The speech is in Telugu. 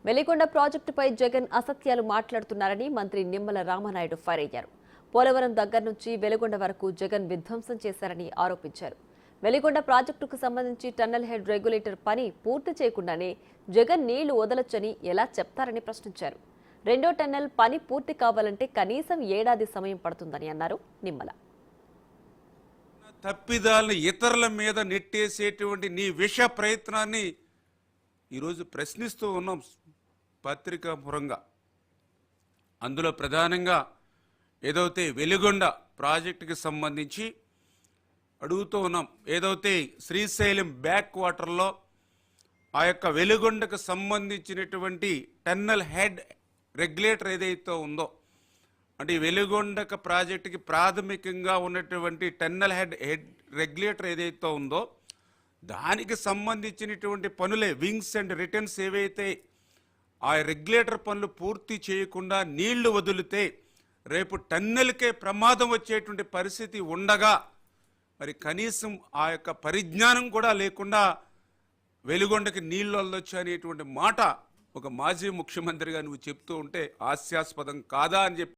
వెలిగొండ ప్రాజెక్టుపై జగన్ అసత్యాలు మాట్లాడుతున్నారని మంత్రి నిమ్మల రామనాయుడు ఫైర్ అయ్యారు. పోలవరం దగ్గర నుంచి వెలిగొండ వరకు జగన్ విధ్వంసం చేశారని ఆరోపించారు. వెలిగొండ ప్రాజెక్టుకు సంబంధించి టన్నెల్ హెడ్ రెగ్యులేటర్ పని పూర్తి చేయకుండానే జగన్ నీళ్లు వదలొచ్చని ఎలా చెప్తారని ప్రశ్నించారు. రెండో టన్నెల్ పని పూర్తి కావాలంటే కనీసం ఏడాది సమయం పడుతుందని అన్నారు నిమ్మల. తప్పిదాలను ఇతరుల మీద నెట్టేసేటువంటి నీ విష ప్రయత్నాన్ని ఈరోజు ప్రశ్నిస్తూ ఉన్నాం పత్రికాపురంగా. అందులో ప్రధానంగా ఏదైతే వెలిగొండ ప్రాజెక్టుకి సంబంధించి అడుగుతూ ఉన్నాం, ఏదైతే శ్రీశైలం బ్యాక్ వాటర్లో ఆ యొక్క వెలిగొండకు సంబంధించినటువంటి టన్నెల్ హెడ్ రెగ్యులేటర్ ఏదైతే ఉందో, అంటే ఈ వెలిగొండక ప్రాజెక్టుకి ప్రాథమికంగా ఉన్నటువంటి టన్నెల్ హెడ్ రెగ్యులేటర్ ఏదైతే ఉందో దానికి సంబంధించినటువంటి పనులే వింగ్స్ అండ్ రిటర్న్స్ ఏవైతే ఆ రెగ్యులేటర్ పనులు పూర్తి చేయకుండా నీళ్లు వదిలితే రేపు టన్నెల్కే ప్రమాదం వచ్చేటువంటి పరిస్థితి ఉండగా మరి కనీసం ఆ యొక్క పరిజ్ఞానం కూడా లేకుండా వెలిగొండకి నీళ్లు వదలొచ్చు అనేటువంటి మాట ఒక మాజీ ముఖ్యమంత్రిగా నువ్వు చెప్తూ ఉంటే హాస్యాస్పదం కాదా అని చెప్పి